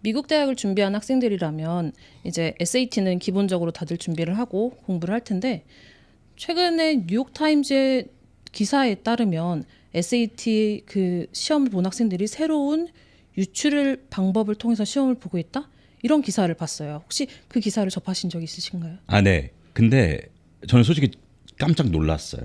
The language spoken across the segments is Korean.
미국 대학을 준비한 학생들이라면 이제 SAT는 기본적으로 다들 준비를 하고 공부를 할 텐데 최근에 뉴욕타임즈의 기사에 따르면 SAT 그 시험을 본 학생들이 새로운 유출 방법을 통해서 시험을 보고 있다? 이런 기사를 봤어요. 혹시 그 기사를 접하신 적 있으신가요? 네. 근데 저는 솔직히 깜짝 놀랐어요.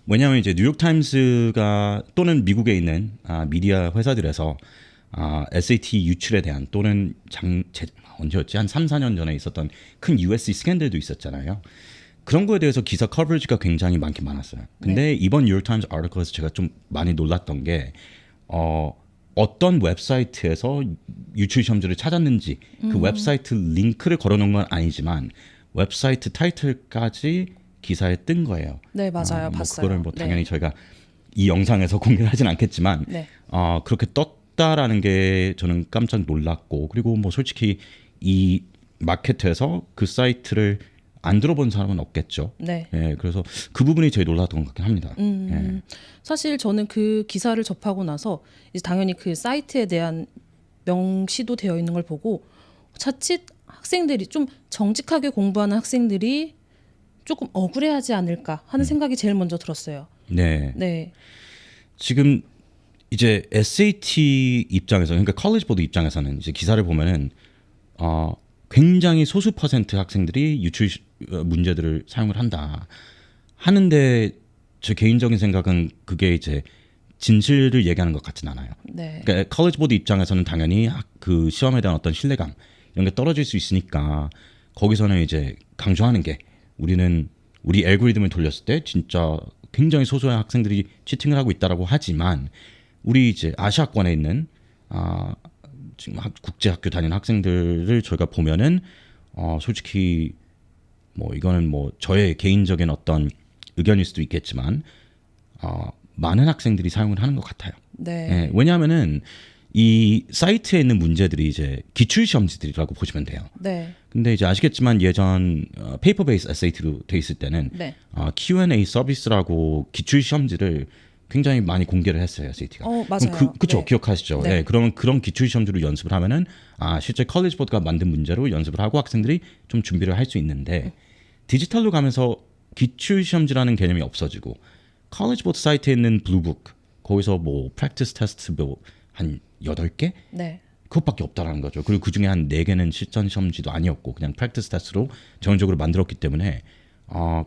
왜냐하면 이제 뉴욕타임스가 또는 미국에 있는 미디어 회사들에서 SAT 유출에 대한 또는 언제였지? 한 3, 4년 전에 있었던 큰 USC 스캔들도 있었잖아요. 그런 거에 대해서 기사 커버리지가 굉장히 많긴 많았어요. 근데 네. 이번 뉴욕타임스 아티클에서 제가 좀 많이 놀랐던 게 어떤 웹사이트에서 유출 시험지를 찾았는지 그 웹사이트 링크를 걸어놓은 건 아니지만 웹사이트 타이틀까지 기사에 뜬 거예요. 네, 맞아요. 뭐 봤어요. 그거를 뭐 당연히 네. 저희가 이 영상에서 공개를 하진 않겠지만 네. 그렇게 떴다라는 게 저는 깜짝 놀랐고 그리고 뭐 솔직히 이 마케트에서 그 사이트를 안 들어본 사람은 없겠죠. 네. 예, 그래서 그 부분이 제일 놀랐던 것 같긴 합니다. 예. 사실 저는 그 기사를 접하고 나서 이제 당연히 그 사이트에 대한 명시도 되어 있는 걸 보고 자칫 학생들이 좀 정직하게 공부하는 학생들이 조금 억울해하지 않을까 하는 생각이 제일 먼저 들었어요. 네. 네. 지금 이제 SAT 입장에서 그러니까 컬리지 보드 입장에서는 이제 기사를 보면은 굉장히 소수 퍼센트 학생들이 유출 문제들을 사용을 한다 하는데 제 개인적인 생각은 그게 이제 진실을 얘기하는 것 같진 않아요. 네. 그러니까 컬리지 보드 입장에서는 당연히 그 시험에 대한 어떤 신뢰감 이런 게 떨어질 수 있으니까 거기서는 이제 강조하는 게 우리는 우리 알고리즘을 돌렸을 때 진짜 굉장히 소수의 학생들이 치팅을 하고 있다라고 하지만 우리 이제 아시아권에 있는 지금 국제 학교 다니는 학생들을 저희가 보면은 솔직히 뭐 이거는 뭐 저의 개인적인 어떤 의견일 수도 있겠지만 많은 학생들이 사용을 하는 것 같아요. 네. 예, 왜냐하면은 이 사이트에 있는 문제들이 이제 기출 시험지들이라고 보시면 돼요. 네. 근데 이제 아시겠지만 예전 페이퍼 베이스 SAT로 돼 있을 때는 네. Q&A 서비스라고 기출 시험지를 굉장히 많이 공개를 했어요, SAT가. 맞아요. 그쵸, 네. 기억하시죠? 네. 예, 그러면 그런 기출 시험지로 연습을 하면은 실제 컬리지 보드가 만든 문제로 연습을 하고 학생들이 좀 준비를 할 수 있는데 디지털로 가면서 기출 시험지라는 개념이 없어지고 컬리지 보드 사이트에 있는 블루북 거기서 뭐 프랙티스 테스트 뭐한 8개? 네. 그것밖에 없다라는 거죠. 그리고 그 중에 한 4개는 실전 시험지도 아니었고 그냥 프랙티스 테스트로 전형적으로 만들었기 때문에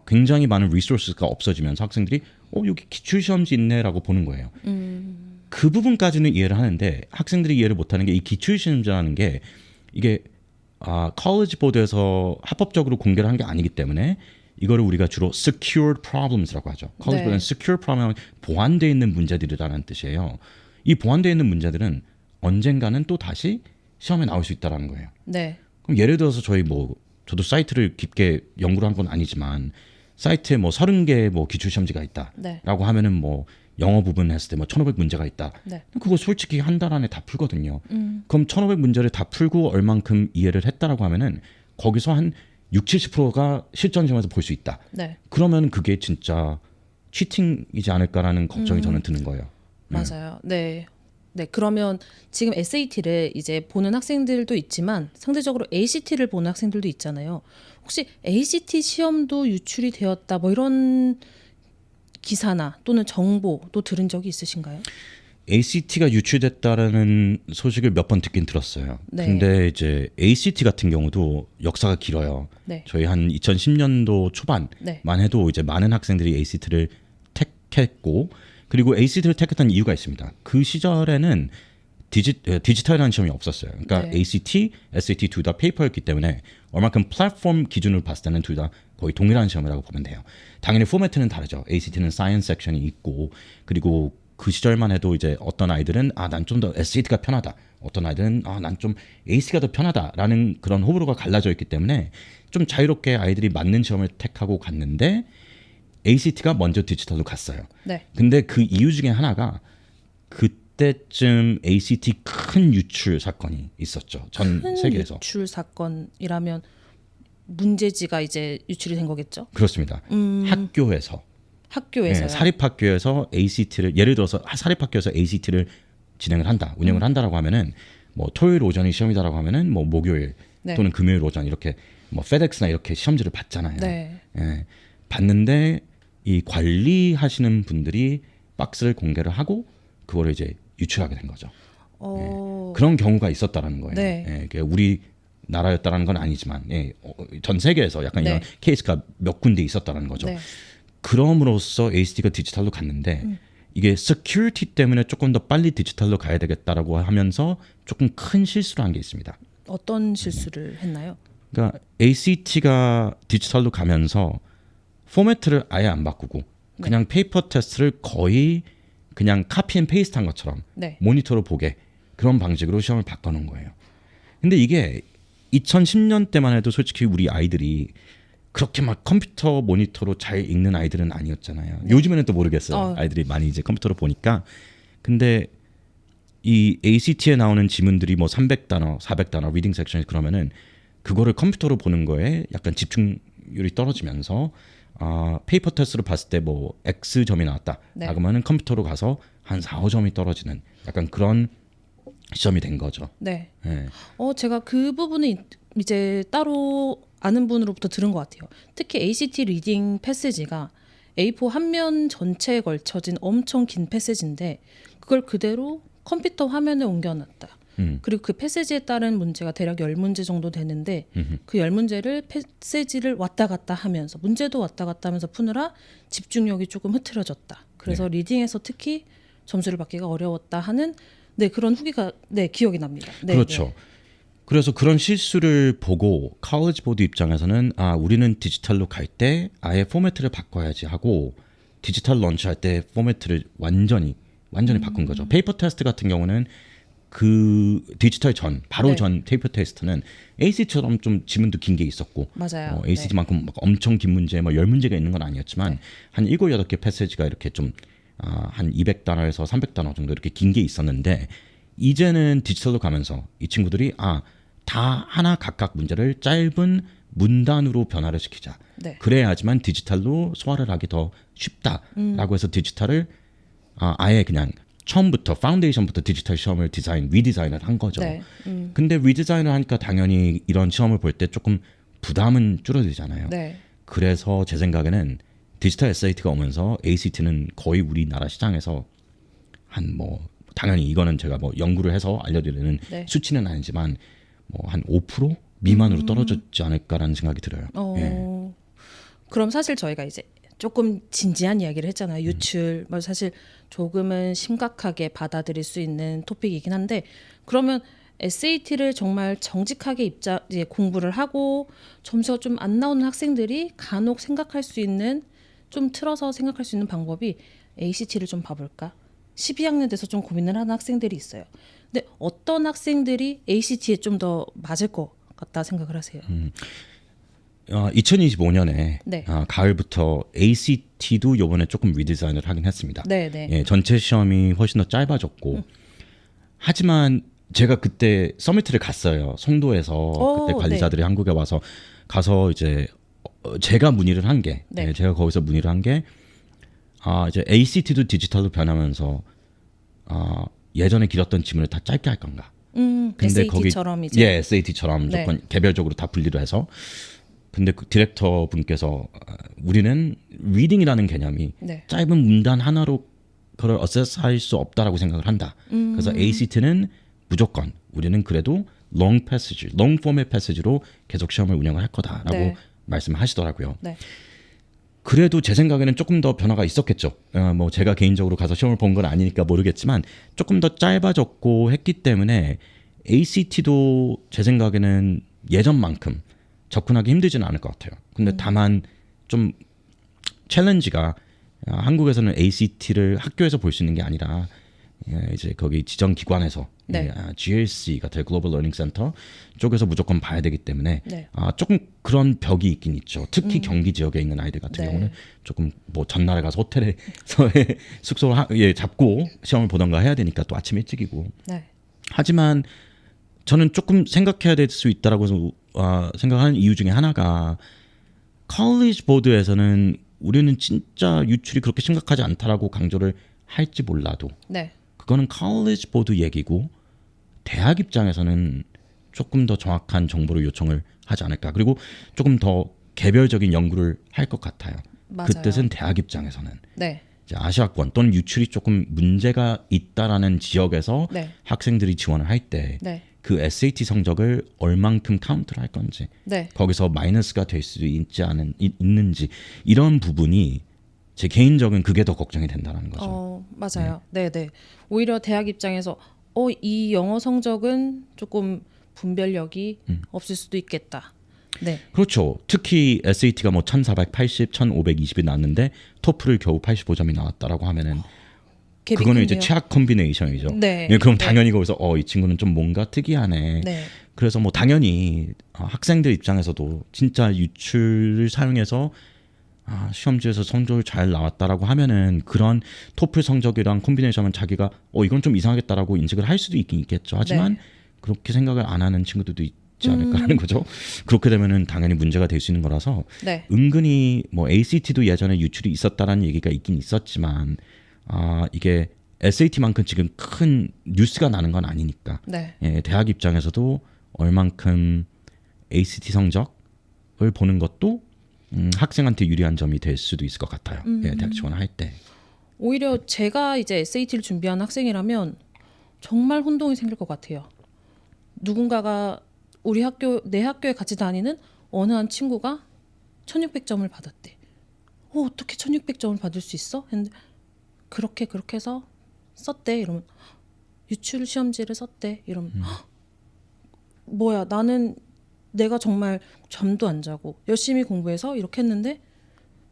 굉장히 많은 리소스가 없어지면서 학생들이 여기 기출 시험지 있네라고 보는 거예요. 그 부분까지는 이해를 하는데 학생들이 이해를 못하는 게 이 기출 시험지라는 게 이게 컬리지 보드에서 합법적으로 공개를 한 게 아니기 때문에 이거를 우리가 주로 secured problems라고 하죠. 컬리지 보드는 secure problem 보안되어 있는 문제들이라는 뜻이에요. 이 보안되어 있는 문제들은 언젠가는 또 다시 시험에 나올 수 있다라는 거예요. 네. 그럼 예를 들어서 저도 사이트를 깊게 연구를 한 건 아니지만 사이트에 뭐 30개 뭐 기출 시험지가 있다라고 네. 하면은 뭐 영어 부분 했을 때 뭐 1,500 문제가 있다. 네. 그거 솔직히 한 달 안에 다 풀거든요. 그럼 1,500 문제를 다 풀고 얼만큼 이해를 했다라고 하면은 거기서 한 60, 70%가 실전 시험에서 볼 수 있다. 네. 그러면 그게 진짜 치팅이지 않을까라는 걱정이 저는 드는 거예요. 맞아요. 네. 네. 그러면 지금 SAT를 이제 보는 학생들도 있지만 상대적으로 ACT를 보는 학생들도 있잖아요. 혹시 ACT 시험도 유출이 되었다 뭐 이런 기사나 또는 정보도 들은 적이 있으신가요? ACT가 유출됐다라는 소식을 몇 번 듣긴 들었어요. 네. 근데 이제 ACT 같은 경우도 역사가 길어요. 네. 저희 한 2010년도 초반만 네. 해도 이제 많은 학생들이 ACT를 택했고 그리고 ACT를 택했던 이유가 있습니다. 그 시절에는 디지털이라는 시험이 없었어요. 그러니까 네. ACT, SAT 둘 다 페이퍼였기 때문에 얼만큼 플랫폼 기준으로 봤을 때는 둘 다 거의 동일한 시험이라고 보면 돼요. 당연히 포매트는 다르죠. ACT는 사이언스 섹션이 있고 그리고 그 시절만 해도 이제 어떤 아이들은 난 좀 더 SAT가 편하다. 어떤 아이들은 난 좀 AC가 더 편하다라는 그런 호불호가 갈라져 있기 때문에 좀 자유롭게 아이들이 맞는 시험을 택하고 갔는데 ACT가 먼저 디지털로 갔어요. 네. 근데 그 이유 중에 하나가 그때쯤 ACT 큰 유출 사건이 있었죠. 전 큰 세계에서. 유출 사건이라면 문제지가 이제 유출이 된 거겠죠? 그렇습니다. 학교에서. 학교에서요. 사립학교에서 ACT를 예를 들어서 사립학교에서 ACT를 진행을 한다, 운영을 한다라고 하면은 뭐 토요일 오전이 시험이다라고 하면은 뭐 목요일 네. 또는 금요일 오전 이렇게 뭐 페덱스나 이렇게 시험지를 받잖아요. 네. 예, 받는데 이 관리하시는 분들이 박스를 공개를 하고 그거를 이제 유출하게 된 거죠. 그런 경우가 있었다라는 거예요. 네. 예, 그게 우리 나라였다라는 건 아니지만 전 세계에서 약간 네. 이런 케이스가 몇 군데 있었다라는 거죠. 네. 그럼으로써 ACT가 디지털로 갔는데 이게 security 때문에 조금 더 빨리 디지털로 가야 되겠다라고 하면서 조금 큰 실수를 한 게 있습니다. 어떤 실수를 했나요? 그러니까 ACT가 디지털로 가면서 포매트를 아예 안 바꾸고 그냥 페이퍼 테스트를 거의 그냥 카피 앤 페이스트 한 것처럼 네. 모니터로 보게 그런 방식으로 시험을 바꿔놓은 거예요. 근데 이게 2010년 때만 해도 솔직히 우리 아이들이 그렇게 막 컴퓨터 모니터로 잘 읽는 아이들은 아니었잖아요. 요즘에는 또 모르겠어요. 아이들이 많이 이제 컴퓨터로 보니까. 근데 이 ACT에 나오는 지문들이 뭐 300단어, 400단어 리딩 섹션이 그러면은 그거를 컴퓨터로 보는 거에 약간 집중률이 떨어지면서 페이퍼 테스트로 봤을 때 뭐 X점이 나왔다. 네. 그러면은 컴퓨터로 가서 한 4, 5점이 떨어지는 약간 그런 시험이 된 거죠. 네. 예. 제가 그 부분은 이제 따로 아는 분으로부터 들은 것 같아요. 특히 ACT 리딩 패시지가 A4 한 면 전체에 걸쳐진 엄청 긴 패시지인데 그걸 그대로 컴퓨터 화면에 옮겨놨다. 그리고 그 패시지에 따른 문제가 대략 10문제 정도 되는데 그 10문제를 패시지를 왔다 갔다 하면서 문제도 왔다 갔다 하면서 푸느라 집중력이 조금 흐트러졌다. 그래서 리딩에서 특히 점수를 받기가 어려웠다 하는 그런 후기가 기억이 납니다. 네, 그렇죠. 네. 그래서 그런 실수를 보고 college 보드 입장에서는 우리는 디지털로 갈 때 아예 포매트를 바꿔야지 하고 디지털 런치할 때 포매트를 완전히 바꾼 거죠. 페이퍼 테스트 같은 경우는 그 디지털 바로 네. 전 페이퍼 테스트는 AC처럼 좀 지문도 긴 게 있었고 맞아요. AC만큼 막 엄청 긴 문제 뭐 10문제가 있는 건 아니었지만 네. 한 7, 8개 패시지가 이렇게 좀 한 200단어에서 300단어 정도 이렇게 긴 게 있었는데 이제는 디지털로 가면서 이 친구들이 다 하나 각각 문제를 짧은 문단으로 변화를 시키자. 네. 그래야지만 디지털로 소화를 하기 더 쉽다라고 해서 디지털을 아예 그냥 처음부터 파운데이션부터 디지털 시험을 리디자인을 한 거죠. 네. 근데 리디자인을 하니까 당연히 이런 시험을 볼 때 조금 부담은 줄어들잖아요. 네. 그래서 제 생각에는 디지털 SAT가 오면서 ACT는 거의 우리나라 시장에서 한 당연히 이거는 제가 연구를 해서 알려드리는 네. 수치는 아니지만 한 5% 미만으로 떨어졌지 않을까라는 생각이 들어요. 예. 그럼 사실 저희가 이제 조금 진지한 이야기를 했잖아요. 유출, 사실 조금은 심각하게 받아들일 수 있는 토픽이긴 한데 그러면 SAT를 정말 정직하게 이제 공부를 하고 점수가 좀 안 나오는 학생들이 간혹 생각할 수 있는 좀 틀어서 생각할 수 있는 방법이 ACT를 좀 봐볼까? 12학년 돼서 좀 고민을 하는 학생들이 있어요. 근데 어떤 학생들이 ACT에 좀 더 맞을 것 같다 생각을 하세요? 2025년에 네. 가을부터 ACT도 이번에 조금 리디자인을 하긴 했습니다. 네, 네. 예, 전체 시험이 훨씬 더 짧아졌고 하지만 제가 그때 서미트를 갔어요. 송도에서 그때 관리자들이 한국에 가서 이제 제가 문의를 한 게 네. 제가 거기서 문의를 한 게 이제 ACT도 디지털로 변하면서 예전에 길었던 지문을 다 짧게 할 건가? 근데 SAT처럼 이제 SAT처럼 네. 조금 개별적으로 다 분리를 해서 근데 그 디렉터 분께서 우리는 리딩이라는 개념이 네. 짧은 문단 하나로 그걸 어세스할 수 없다라고 생각을 한다. 그래서 ACT는 무조건 우리는 그래도 long format passage로 계속 시험을 운영을 할 거다라고 네. 말씀하시더라고요. 네. 그래도 제 생각에는 조금 더 변화가 있었겠죠. 제가 개인적으로 가서 시험을 본 건 아니니까 모르겠지만 조금 더 짧아졌고 했기 때문에 ACT도 제 생각에는 예전만큼 접근하기 힘들지는 않을 것 같아요. 근데 다만 좀 챌린지가 한국에서는 ACT를 학교에서 볼 수 있는 게 아니라 이제 거기 지정 기관에서 네. GLC 같은 글로벌 러닝 센터 쪽에서 무조건 봐야 되기 때문에 네. 조금 그런 벽이 있긴 있죠. 특히 경기 지역에 있는 아이들 같은 네. 경우는 조금 전날에 가서 호텔에서 숙소를 잡고 시험을 보던가 해야 되니까 또 아침 일찍이고. 네. 하지만 저는 조금 생각해야 될 수 있다라고 생각하는 이유 중에 하나가 컬리지 보드에서는 우리는 진짜 유출이 그렇게 심각하지 않다라고 강조를 할지 몰라도 네. 그거는 컬리지 보드 얘기고 대학 입장에서는 조금 더 정확한 정보를 요청을 하지 않을까. 그리고 조금 더 개별적인 연구를 할 것 같아요. 맞아요. 그 뜻은 대학 입장에서는 네. 이제 아시아권 또는 유출이 조금 문제가 있다라는 지역에서 네. 학생들이 지원을 할 때 네. 그 SAT 성적을 얼만큼 카운트를 할 건지 네. 거기서 마이너스가 될 수도 있는지 이런 부분이 제 개인적인 그게 더 걱정이 된다는 거죠. 맞아요. 네, 네. 오히려 대학 입장에서 이 영어 성적은 조금 분별력이 없을 수도 있겠다. 네. 그렇죠. 특히 SAT가 뭐 1480, 1520이 나왔는데 토플을 겨우 85점이 나왔다라고 하면은 갭이 그거는 이제 큰데요. 최악 콤비네이션이죠. 네. 그럼 네. 당연히 거기서 이 친구는 좀 뭔가 특이하네. 네. 그래서 뭐 당연히 학생들 입장에서도 진짜 유출을 사용해서 시험지에서 성적이 잘 나왔다라고 하면은 그런 토플 성적이랑 콤비네이션은 자기가 이건 좀 이상하겠다라고 인식을 할 수도 있긴 있겠죠. 하지만 네. 그렇게 생각을 안 하는 친구들도 있지 않을까 하는 거죠. 그렇게 되면은 당연히 문제가 될 수 있는 거라서 네. 은근히 뭐 ACT도 예전에 유출이 있었다라는 얘기가 있긴 있었지만 이게 SAT만큼 지금 큰 뉴스가 나는 건 아니니까 네. 예, 대학 입장에서도 얼만큼 ACT 성적을 보는 것도 학생한테 유리한 점이 될 수도 있을 것 같아요. 예, 대학 지원할 때. 오히려 제가 이제 SAT를 준비하는 학생이라면 정말 혼동이 생길 것 같아요. 누군가가 내 학교에 같이 다니는 어느 한 친구가 1600점을 받았대. 어떻게 1600점을 받을 수 있어? 했는데 그렇게 해서 썼대. 이러면 유출 시험지를 썼대. 이러면 뭐야, 나는 내가 정말 잠도 안 자고 열심히 공부해서 이렇게 했는데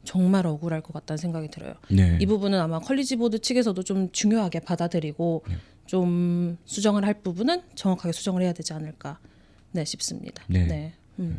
정말 억울할 것 같다는 생각이 들어요. 네. 이 부분은 아마 컬리지 보드 측에서도 좀 중요하게 받아들이고 좀 수정을 할 부분은 정확하게 수정을 해야 되지 않을까 싶습니다. 네. 네.